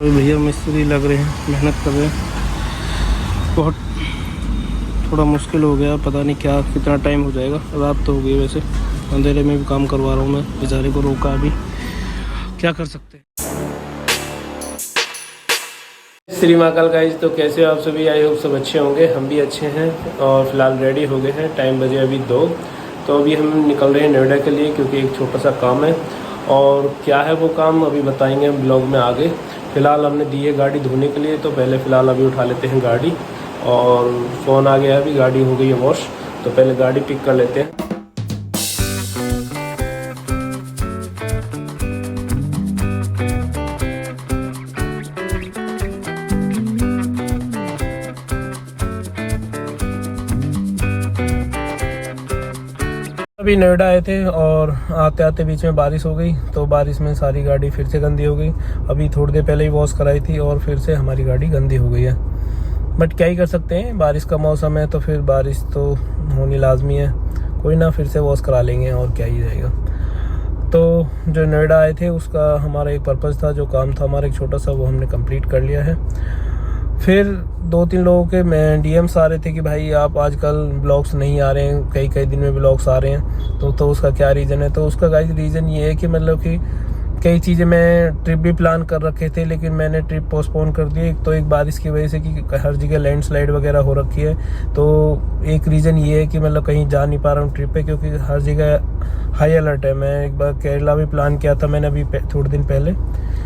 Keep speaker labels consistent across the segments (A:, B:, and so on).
A: भैया मिस्त्री लग रहे हैं, मेहनत कर रहे हैं। बहुत थोड़ा मुश्किल हो गया, पता नहीं क्या कितना टाइम हो जाएगा। रात तो हो गई, वैसे अंधेरे में भी काम करवा रहा हूँ मैं। बेचारे को रोका, अभी क्या कर सकते हैं। श्री महाकाल गाइस, तो कैसे हो आप सभी? आई होप सब अच्छे होंगे, हम भी अच्छे हैं। और फिलहाल रेडी हो गए हैं, टाइम बजे अभी 2। तो अभी हम निकल रहे हैं नोएडा के लिए, क्योंकि एक छोटा सा काम है। और क्या है वो काम अभी बताएंगे ब्लॉग में आगे। फ़िलहाल हमने दी है गाड़ी धोने के लिए, तो पहले फ़िलहाल अभी उठा लेते हैं गाड़ी। और फ़ोन आ गया है, अभी गाड़ी हो गई है वॉश, तो पहले गाड़ी पिक कर लेते हैं। अभी नोएडा आए थे और आते आते बीच में बारिश हो गई, तो बारिश में सारी गाड़ी फिर से गंदी हो गई। अभी थोड़ी देर पहले ही वॉश कराई थी और फिर से हमारी गाड़ी गंदी हो गई है। बट क्या ही कर सकते हैं, बारिश का मौसम है तो फिर बारिश तो होनी लाजमी है। कोई ना, फिर से वॉश करा लेंगे और क्या ही रहेगा। तो जो नोएडा आए थे उसका हमारा एक पर्पज़ था, जो काम था हमारा एक छोटा सा, वो हमने कंप्लीट कर लिया है। फिर 2-3 लोगों के मैं डीएम्स आ रहे थे कि भाई आप आजकल ब्लॉग्स नहीं आ रहे हैं, कई कई दिन में ब्लॉग्स आ रहे हैं, तो उसका क्या रीज़न है। तो उसका गाइस रीज़न ये है कि मतलब कि कई चीज़ें मैं ट्रिप भी प्लान कर रखे थे, लेकिन मैंने ट्रिप पोस्टपोन कर दी। तो एक बारिश की वजह से कि हर जगह लैंडस्लाइड वगैरह हो रखी है, तो एक रीज़न ये है कि मतलब कहीं जा नहीं पा रहा हूँ ट्रिप पे, क्योंकि हर जगह हाई अलर्ट है। मैं एक बार केरला भी प्लान किया था मैंने अभी थोड़े दिन पहले,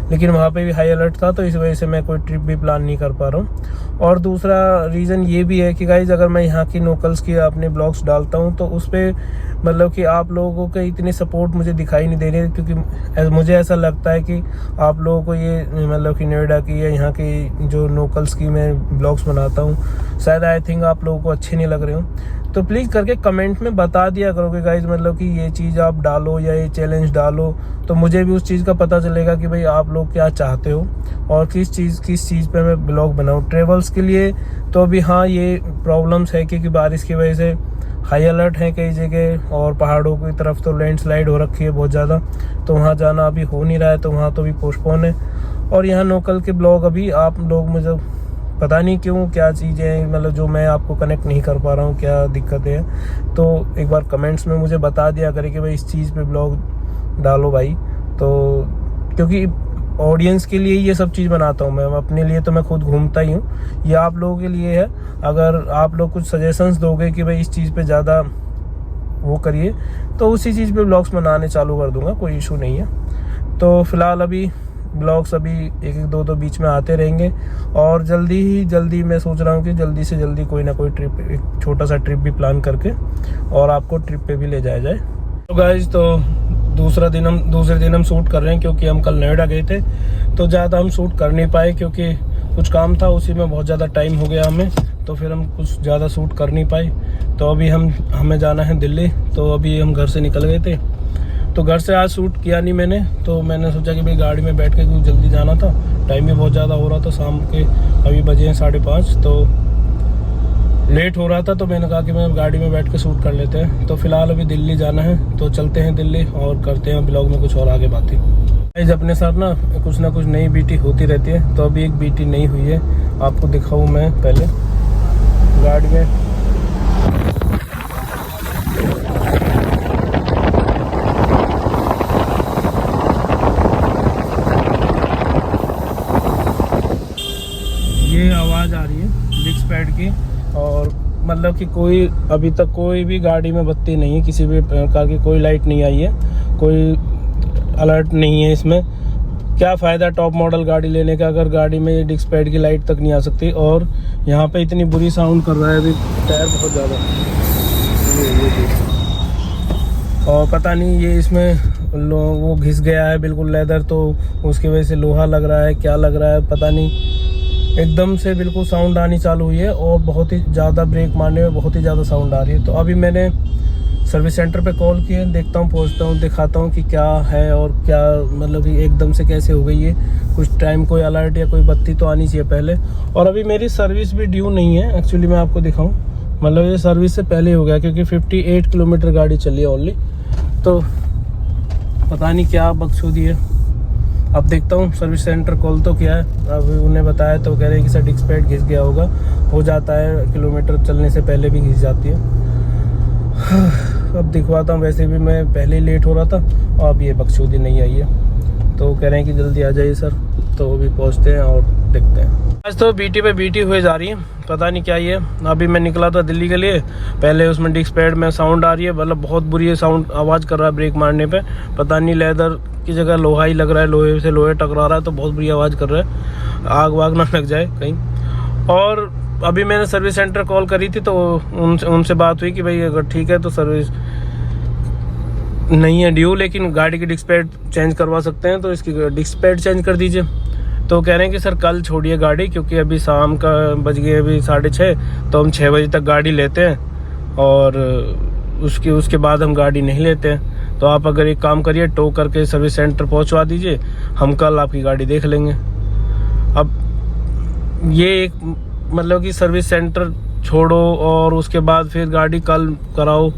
A: लेकिन वहाँ पे भी हाई अलर्ट था, तो इस वजह से मैं कोई ट्रिप भी प्लान नहीं कर पा रहा हूँ। और दूसरा रीज़न ये भी है कि गाइज अगर मैं यहाँ की लोकल्स की अपने ब्लॉग्स डालता हूँ, तो उस पर मतलब कि आप लोगों के इतनी सपोर्ट मुझे दिखाई नहीं दे रही है, क्योंकि मुझे ऐसा लगता है कि आप लोगों को ये मतलब कि नोएडा की या यहाँ की जो लोकल्स की मैं ब्लॉग्स बनाता हूँ, शायद आई थिंक आप लोगों को अच्छे नहीं लग रहे हो। तो प्लीज़ करके कमेंट में बता दिया करोगे गाइज, मतलब कि ये चीज़ आप डालो या ये चैलेंज डालो, तो मुझे भी उस चीज़ का पता चलेगा कि भाई आप लोग क्या चाहते हो और किस चीज़ पे मैं ब्लॉग बनाऊँ ट्रेवल्स के लिए। तो अभी हाँ, ये प्रॉब्लम्स है क्योंकि बारिश की वजह से हाई अलर्ट है कई जगह, और पहाड़ों की तरफ तो लैंडस्लाइड हो रखी है बहुत ज़्यादा, तो वहाँ जाना अभी हो नहीं रहा है, तो वहाँ तो अभी पोस्टपोन है। और यहाँ लोकल के ब्लॉग अभी आप लोग मुझे पता नहीं क्यों क्या चीज़ें हैं, मतलब जो मैं आपको कनेक्ट नहीं कर पा रहा हूँ, क्या दिक्कतें हैं, तो एक बार कमेंट्स में मुझे बता दिया करें कि भाई इस चीज़ पे ब्लॉग डालो भाई। तो क्योंकि ऑडियंस के लिए ये सब चीज़ बनाता हूँ मैं, अपने लिए तो मैं खुद घूमता ही हूँ, ये आप लोगों के लिए है। अगर आप लोग कुछ सजेशंस दोगे कि भाई इस चीज़ पे ज़्यादा वो करिए, तो उसी चीज़ पे ब्लॉग्स बनाने चालू कर दूँगा, कोई इशू नहीं है। तो फिलहाल अभी ब्लॉग्स अभी 1-2 बीच में आते रहेंगे, और जल्दी मैं सोच रहा हूँ कि जल्दी से जल्दी कोई ना कोई ट्रिप, एक छोटा सा ट्रिप भी प्लान करके और आपको ट्रिप पे भी ले जाया जाए। तो गाइज, तो दूसरे दिन हम शूट कर रहे हैं, क्योंकि हम कल नोएडा गए थे, तो ज़्यादा हम शूट कर नहीं पाए क्योंकि कुछ काम था, उसी में बहुत ज़्यादा टाइम हो गया हमें, तो फिर हम कुछ ज़्यादा शूट कर नहीं पाए। तो अभी हमें जाना है दिल्ली, तो अभी हम घर से निकल गए थे, तो घर से आज शूट किया नहीं मैंने। तो मैंने सोचा कि भाई गाड़ी में बैठ के क्योंकि जल्दी जाना था, टाइम भी बहुत ज़्यादा हो रहा था, शाम के अभी बजे हैं 5:30, तो लेट हो रहा था, तो मैंने कहा कि मैं गाड़ी में बैठ के शूट कर लेते हैं। तो फिलहाल अभी दिल्ली जाना है, तो चलते हैं दिल्ली और करते हैं ब्लॉग में कुछ और आगे बातें। गाइस, अपने साथ ना कुछ नई बीटी होती रहती है, तो अभी एक बीटी नई हुई है, आपको दिखाऊँ मैं पहले गाड़ी में। ये आवाज़ आ रही है डिस्क पैड की, और मतलब कि कोई अभी तक कोई भी गाड़ी में बत्ती नहीं है, किसी भी प्रकार की कोई लाइट नहीं आई है, कोई अलर्ट नहीं है इसमें। क्या फ़ायदा टॉप मॉडल गाड़ी लेने का अगर गाड़ी में डिस्क पैड की लाइट तक नहीं आ सकती। और यहाँ पे इतनी बुरी साउंड कर रहा है अभी, टायर बहुत ज़्यादा, और पता नहीं ये इसमें वो घिस गया है बिल्कुल लेदर, तो उसकी वजह से लोहा लग रहा है, क्या लग रहा है पता नहीं, एकदम से बिल्कुल साउंड आनी चालू हुई है, और बहुत ही ज़्यादा ब्रेक मारने में बहुत ही ज़्यादा साउंड आ रही है। तो अभी मैंने सर्विस सेंटर पे कॉल किया, देखता हूँ, पहुँचता हूँ, दिखाता हूँ कि क्या है और क्या मतलब कि एकदम से कैसे हो गई है। कुछ टाइम कोई अलर्ट या कोई बत्ती तो आनी चाहिए पहले। और अभी मेरी सर्विस भी ड्यू नहीं है एक्चुअली, मैं आपको दिखाऊँ, मतलब ये सर्विस से पहले हो गया, क्योंकि 58 किलोमीटर गाड़ी चली है ओनली। तो पता नहीं क्या बकचोदी है, अब देखता हूँ, सर्विस सेंटर कॉल तो किया है, अब उन्हें बताया तो कह रहे हैं कि सर डिस्क पैड घिस गया होगा, हो जाता है, किलोमीटर चलने से पहले भी घिस जाती है। अब दिखवाता हूँ, वैसे भी मैं पहले ही लेट हो रहा था और अब ये बख्शोदी नहीं आई है, तो कह रहे हैं कि जल्दी आ जाइए सर, तो वो भी पहुँचते हैं और देखते हैं। आज तो बीटी पे बीटी हुए जा रही है, पता नहीं क्या ये। अभी मैं निकला था दिल्ली के लिए, पहले उसमें डिस्क पैड में साउंड आ रही है, मतलब बहुत बुरी है साउंड, आवाज़ कर रहा है ब्रेक मारने पे, पता नहीं लेदर की जगह लोहा ही लग रहा है, लोहे से लोहे टकरा रहा है, तो बहुत बुरी आवाज़ कर रहा है, आग वाग ना लग जाए कहीं। और अभी मैंने सर्विस सेंटर कॉल करी थी, तो उनसे बात हुई कि भाई अगर ठीक है तो सर्विस नहीं है ड्यू, लेकिन गाड़ी की डिस्क पैड चेंज करवा सकते हैं, तो इसकी डिस्क पैड चेंज कर दीजिए। तो कह रहे हैं कि सर कल छोड़िए गाड़ी, क्योंकि अभी शाम का बज गए अभी 6:30, तो हम 6 बजे तक गाड़ी लेते हैं और उसके बाद हम गाड़ी नहीं लेते हैं। तो आप अगर एक काम करिए, टो करके सर्विस सेंटर पहुंचवा दीजिए, हम कल आपकी गाड़ी देख लेंगे। अब ये एक मतलब कि सर्विस सेंटर छोड़ो और उसके बाद फिर गाड़ी कल कराओ,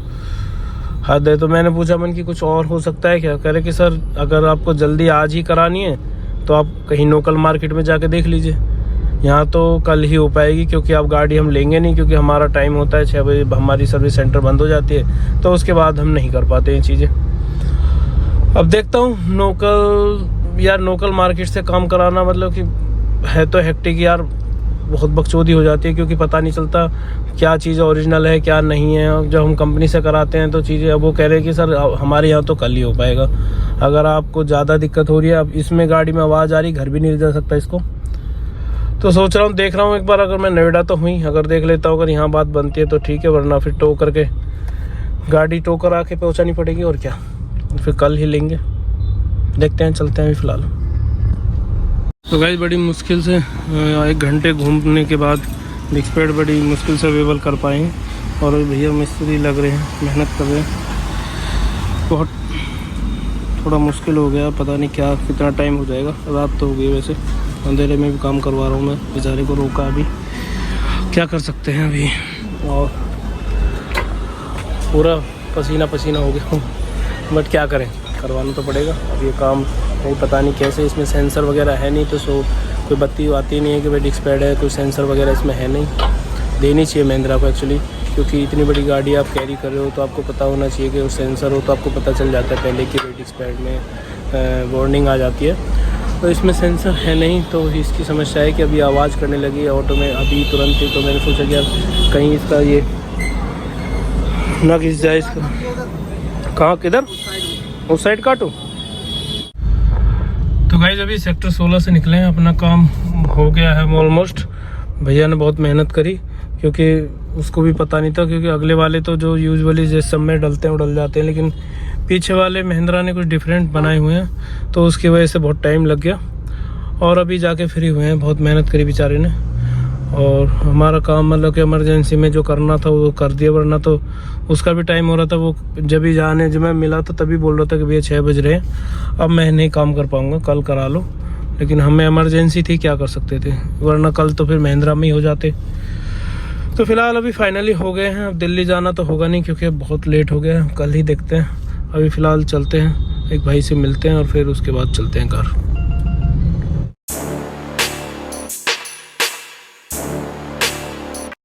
A: हद है। तो मैंने पूछा मन कि कुछ और हो सकता है क्या? कह रहे कि सर अगर आपको जल्दी आज ही करानी है तो आप कहीं लोकल मार्केट में जाके देख लीजिए, यहाँ तो कल ही हो पाएगी, क्योंकि आप गाड़ी हम लेंगे नहीं, क्योंकि हमारा टाइम होता है 6 बजे, हमारी सर्विस सेंटर बंद हो जाती है, तो उसके बाद हम नहीं कर पाते ये चीज़ें। अब देखता हूँ, लोकल मार्केट से काम कराना मतलब कि है तो हेक्टिक यार, बहुत बकचोदी हो जाती है, क्योंकि पता नहीं चलता क्या चीज़ ओरिजिनल है क्या नहीं है। जब हम कंपनी से कराते हैं तो चीज़ें, अब वो कह रहे हैं कि सर हमारे यहाँ तो कल ही हो पाएगा। अगर आपको ज़्यादा दिक्कत हो रही है, अब इसमें गाड़ी में आवाज़ आ रही, घर भी नहीं ले जा सकता इसको, तो सोच रहा हूँ, देख रहा हूँ एक बार, अगर मैं नोएडा तो हुई, अगर देख लेता हूँ, अगर यहाँ बात बनती है तो ठीक है, वरना फिर टो करके गाड़ी टो करा के पहुँचानी पड़ेगी, और क्या, फिर कल ही लेंगे। देखते हैं, चलते हैं अभी फ़िलहाल। तो गाइस बड़ी मुश्किल से 1 घंटे घूमने के बाद डिस्क पैड बड़ी मुश्किल से अवेलेबल कर पाए हैं, और भैया मिस्त्री लग रहे हैं, मेहनत कर रहे हैं, बहुत थोड़ा मुश्किल हो गया, पता नहीं क्या कितना टाइम हो जाएगा। रात तो हो गई, वैसे अंधेरे में भी काम करवा रहा हूँ मैं, बेचारे को रोका, अभी क्या कर सकते हैं अभी, और पूरा पसीना पसीना हो गया हूँ, बट क्या करें, करवाना तो पड़ेगा। अब ये काम नहीं, पता नहीं कैसे, इसमें सेंसर वगैरह है नहीं, तो कोई बत्ती आती नहीं है कि भाई डिस्क पैड है, कोई सेंसर वगैरह इसमें है नहीं। देनी चाहिए महिंद्रा को एक्चुअली, क्योंकि इतनी बड़ी गाड़ी आप कैरी कर रहे हो, तो आपको पता होना चाहिए कि वो सेंसर हो, तो आपको पता चल जाता है पहले कि डिस्क पैड में वार्निंग आ जाती है। तो इसमें सेंसर है नहीं, तो इसकी समस्या है कि अभी आवाज़ करने लगी है ऑटो में अभी तुरंत ही। तो मैंने सोचा कि यार कहीं इसका ये ना घिस जाए, इसका कहाँ किधर उस साइड काटो। तो गाइस अभी सेक्टर 16 से निकले हैं, अपना काम हो गया है ऑलमोस्ट। भैया ने बहुत मेहनत करी, क्योंकि उसको भी पता नहीं था, क्योंकि अगले वाले तो जो यूजुअली जिस सब में डलते हैं वो डल जाते हैं, लेकिन पीछे वाले महिंद्रा ने कुछ डिफरेंट बनाए हुए हैं, तो उसकी वजह से बहुत टाइम लग गया। और अभी जाके फ्री हुए हैं, बहुत मेहनत करी बेचारे ने, और हमारा काम मतलब कि इमरजेंसी में जो करना था वो कर दिया, वरना तो उसका भी टाइम हो रहा था। वो जब मैं मिला था तभी बोल रहा था कि भैया 6 बज रहे हैं, अब मैं नहीं काम कर पाऊँगा, कल करा लो, लेकिन हमें इमरजेंसी थी, क्या कर सकते थे, वरना कल तो फिर महिंद्रा में ही हो जाते। तो फिलहाल अभी फाइनली हो गए हैं, अब दिल्ली जाना तो होगा नहीं, क्योंकि अब बहुत लेट हो गया है, कल ही देखते हैं। अभी फ़िलहाल चलते हैं, एक भाई से मिलते हैं और फिर उसके बाद चलते हैं घर।